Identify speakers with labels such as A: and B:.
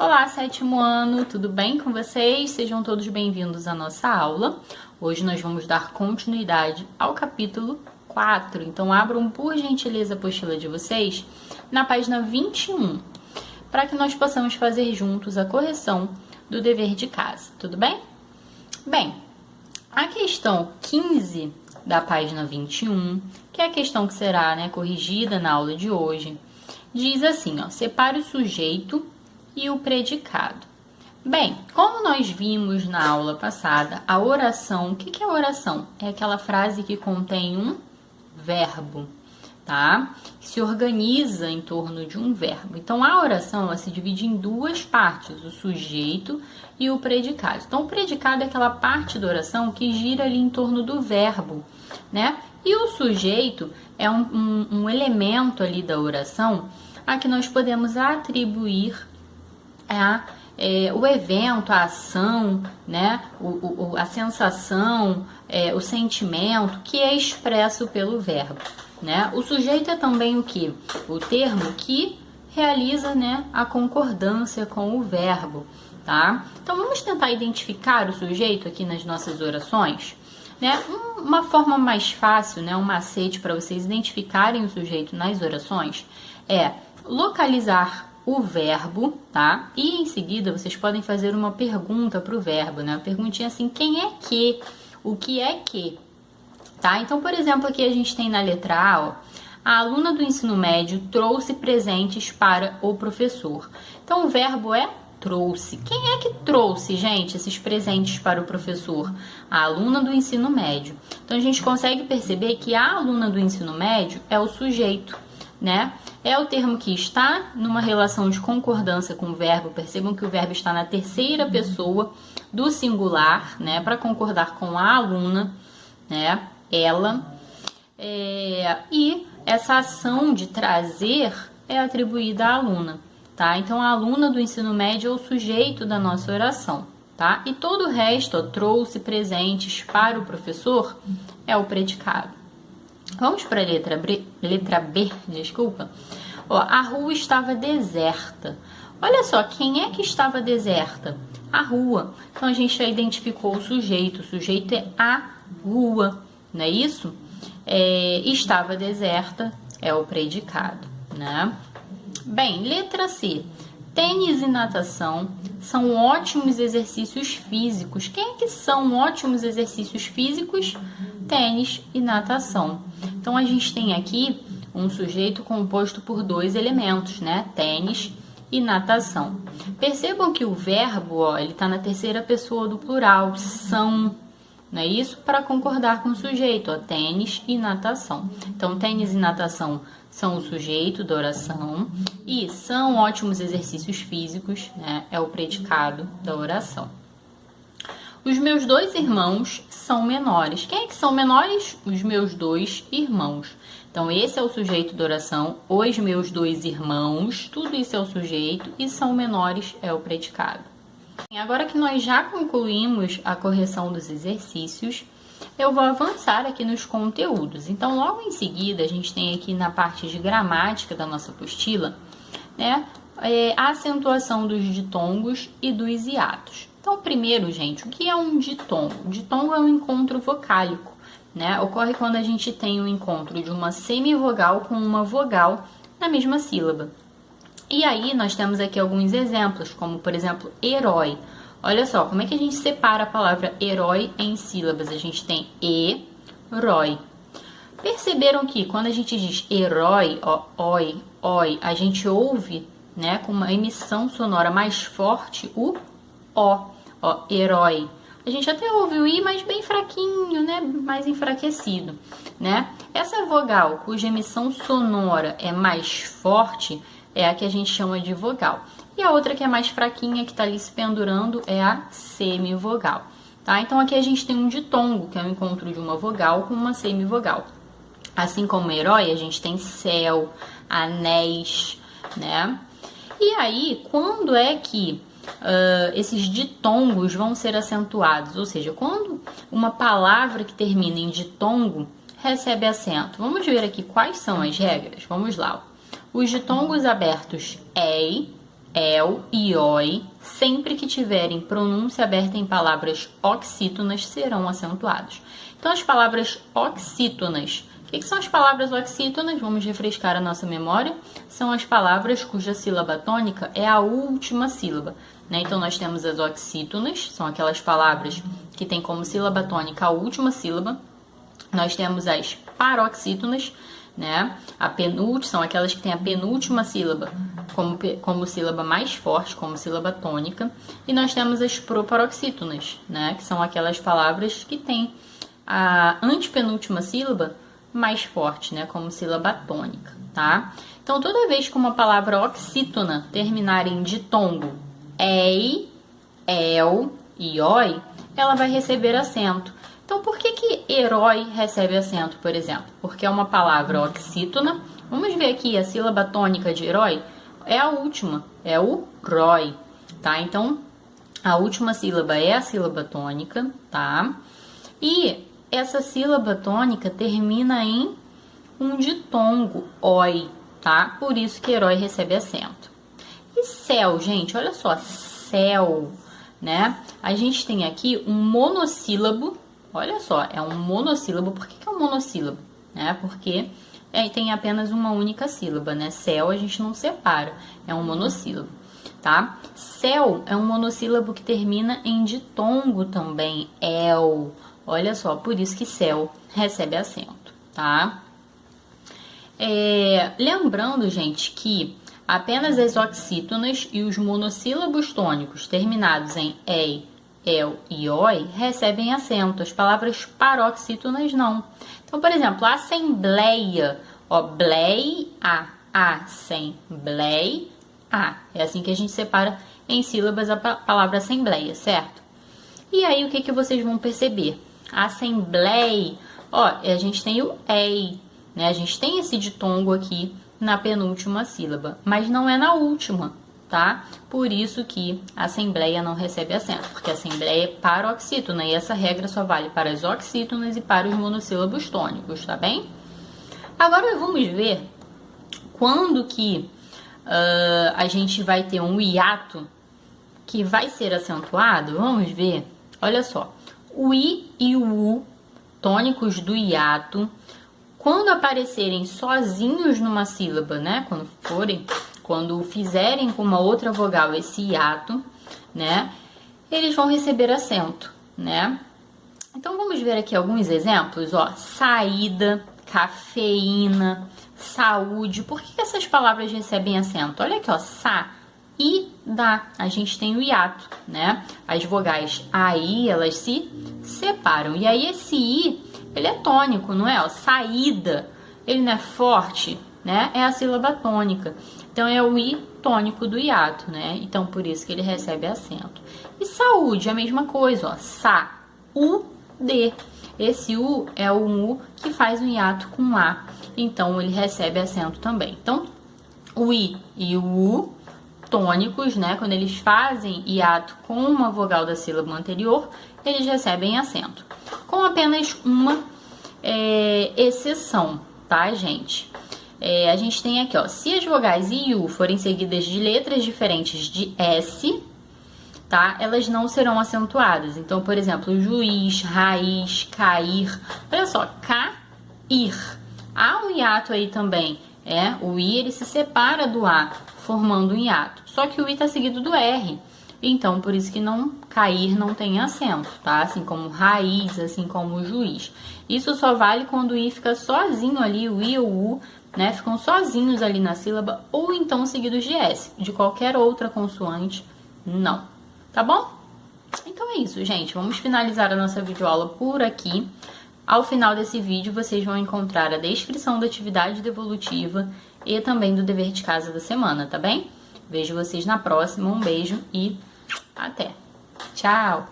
A: Olá, sétimo ano, tudo bem com vocês? Sejam todos bem-vindos à nossa aula. Hoje nós vamos dar continuidade ao capítulo 4. Então, abram por gentileza a apostila de vocês na página 21, para que nós possamos fazer juntos a correção do dever de casa, tudo bem? Bem, a questão 15 da página 21, que é a questão que será corrigida na aula de hoje, diz assim, separe o sujeito e o predicado. Bem, como nós vimos na aula passada, a oração, o que é a oração? É aquela frase que contém um verbo, tá? Que se organiza em torno de um verbo. Então, a oração, ela se divide em duas partes, o sujeito e o predicado. Então, o predicado é aquela parte da oração que gira ali em torno do verbo, né? E o sujeito é um elemento ali da oração a que nós podemos atribuir o evento, a ação, né? A sensação, o sentimento que é expresso pelo verbo, né? O sujeito é também o que? O termo que realiza, a concordância com o verbo, tá? Então, vamos tentar identificar o sujeito aqui nas nossas orações, né? Uma forma mais fácil, um macete para vocês identificarem o sujeito nas orações é localizar o verbo, tá? E em seguida vocês podem fazer uma pergunta para o verbo, né? Uma perguntinha assim, quem é que? O que é que? Tá? Então, por exemplo, aqui a gente tem na letra A, a aluna do ensino médio trouxe presentes para o professor. Então, o verbo é trouxe. Quem é que trouxe, gente, esses presentes para o professor? A aluna do ensino médio. Então, a gente consegue perceber que a aluna do ensino médio é o sujeito, né? É o termo que está numa relação de concordância com o verbo. Percebam que o verbo está na terceira pessoa do singular, né? Para concordar com a aluna, né? Ela. E essa ação de trazer é atribuída à aluna, tá? Então, a aluna do ensino médio é o sujeito da nossa oração, tá? E todo o resto, trouxe presentes para o professor, é o predicado. Vamos para a letra B, desculpa. A rua estava deserta. Olha só, quem é que estava deserta? A rua. Então, a gente já identificou o sujeito. O sujeito é a rua, não é isso? Estava deserta é o predicado, né? Bem, letra C. Tênis e natação são ótimos exercícios físicos. Quem é que são ótimos exercícios físicos? Tênis e natação. Então, a gente tem aqui um sujeito composto por dois elementos, né? Tênis e natação. Percebam que o verbo, ele está na terceira pessoa do plural, são, não é isso? Para concordar com o sujeito, tênis e natação. Então, tênis e natação são o sujeito da oração e são ótimos exercícios físicos, né? É o predicado da oração. Os meus dois irmãos são menores. Quem é que são menores? Os meus dois irmãos. Então, esse é o sujeito da oração. Os meus dois irmãos, tudo isso é o sujeito e são menores é o predicado. Agora que nós já concluímos a correção dos exercícios, eu vou avançar aqui nos conteúdos. Então, logo em seguida, a gente tem aqui na parte de gramática da nossa apostila, né, a acentuação dos ditongos e dos hiatos. Então, primeiro, gente, o que é um ditongo? Ditongo é um encontro vocálico, né? Ocorre quando a gente tem o encontro de uma semivogal com uma vogal na mesma sílaba. E aí, nós temos aqui alguns exemplos, como, por exemplo, herói. Olha só, como é que a gente separa a palavra herói em sílabas? A gente tem e-rói. Perceberam que quando a gente diz herói, oi, oi, a gente ouve, né, com uma emissão sonora mais forte o herói. A gente até ouve o i, mas bem fraquinho, né, mais enfraquecido, né? Essa vogal cuja emissão sonora é mais forte é a que a gente chama de vogal. E a outra que é mais fraquinha, que está ali se pendurando, é a semivogal, tá? Então, aqui a gente tem um ditongo, que é o encontro de uma vogal com uma semivogal. Assim como herói, a gente tem céu, anéis, né? E aí, quando é que esses ditongos vão ser acentuados? Ou seja, quando uma palavra que termina em ditongo recebe acento. Vamos ver aqui quais são as regras? Vamos lá. Os ditongos abertos ei, el e oi, sempre que tiverem pronúncia aberta em palavras oxítonas, serão acentuados. Então, as palavras oxítonas. O que são as palavras oxítonas? Vamos refrescar a nossa memória. São as palavras cuja sílaba tônica é a última sílaba, né? Então, nós temos as oxítonas, são aquelas palavras que têm como sílaba tônica a última sílaba. Nós temos as paroxítonas, né? São aquelas que têm a penúltima sílaba como sílaba mais forte, como sílaba tônica. E nós temos as proparoxítonas, né? Que são aquelas palavras que têm a antepenúltima sílaba mais forte, né? Como sílaba tônica, tá? Então, toda vez que uma palavra oxítona terminar em ditongo ei, el e oi, ela vai receber acento. Então, por que herói recebe acento, por exemplo? Porque é uma palavra oxítona. Vamos ver aqui, a sílaba tônica de herói é a última, é o roi, tá? Então, a última sílaba é a sílaba tônica, tá? E essa sílaba tônica termina em um ditongo, oi, tá? Por isso que herói recebe acento. E céu, gente, olha só, céu, né? A gente tem aqui um monossílabo. Olha só, é um monossílabo. Por que é um monossílabo? Porque tem apenas uma única sílaba, né? Céu a gente não separa, é um monossílabo, tá? Céu é um monossílabo que termina em ditongo também, el. Olha só, por isso que céu recebe acento, tá? Lembrando, gente, que apenas as oxítonas e os monossílabos tônicos terminados em ei, el e oi recebem acento. As palavras paroxítonas não. Então, por exemplo, assembleia, ó, blei, assembleia. É assim que a gente separa em sílabas a palavra assembleia, certo? E aí, o que vocês vão perceber? Assembleia, ó, a gente tem o ei, né? A gente tem esse ditongo aqui na penúltima sílaba, mas não é na última, tá? Por isso que a assembleia não recebe acento, porque a assembleia é paroxítona e essa regra só vale para as oxítonas e para os monossílabos tônicos, tá bem? Agora vamos ver quando que a gente vai ter um hiato que vai ser acentuado. Vamos ver, olha só, o i e o u, tônicos do hiato, quando aparecerem sozinhos numa sílaba, né? Quando fizerem com uma outra vogal esse hiato, né? Eles vão receber acento, né? Então, vamos ver aqui alguns exemplos, ó. Saída, cafeína, saúde. Por que essas palavras recebem acento? Olha aqui, ó. Sa e da. A gente tem o hiato, né? As vogais aí, elas se separam. E aí, esse i, ele é tônico, não é? Ó, saída, ele não é forte, né? É a sílaba tônica. Então, é o i tônico do hiato, né? Então, por isso que ele recebe acento. E saúde, a mesma coisa, ó. Sa, u, d. Esse u é o u que faz um hiato com a. Então, ele recebe acento também. Então, o i e o u, tônicos, né? Quando eles fazem hiato com uma vogal da sílaba anterior, eles recebem acento. Com apenas uma exceção, tá, gente? A gente tem aqui, ó, se as vogais i e u forem seguidas de letras diferentes de S, tá? Elas não serão acentuadas. Então, por exemplo, juiz, raiz, cair. Olha só, cair. Há um hiato aí também, o i ele se separa do a, formando um hiato. Só que o i está seguido do r. Então, por isso que cair não tem acento, tá? Assim como raiz, assim como juiz. Isso só vale quando o i fica sozinho ali, o i ou o u, né? Ficam sozinhos ali na sílaba, ou então seguidos de S. De qualquer outra consoante, não. Tá bom? Então é isso, gente. Vamos finalizar a nossa videoaula por aqui. Ao final desse vídeo, vocês vão encontrar a descrição da atividade devolutiva e também do dever de casa da semana, tá bem? Vejo vocês na próxima. Um beijo e até! Tchau!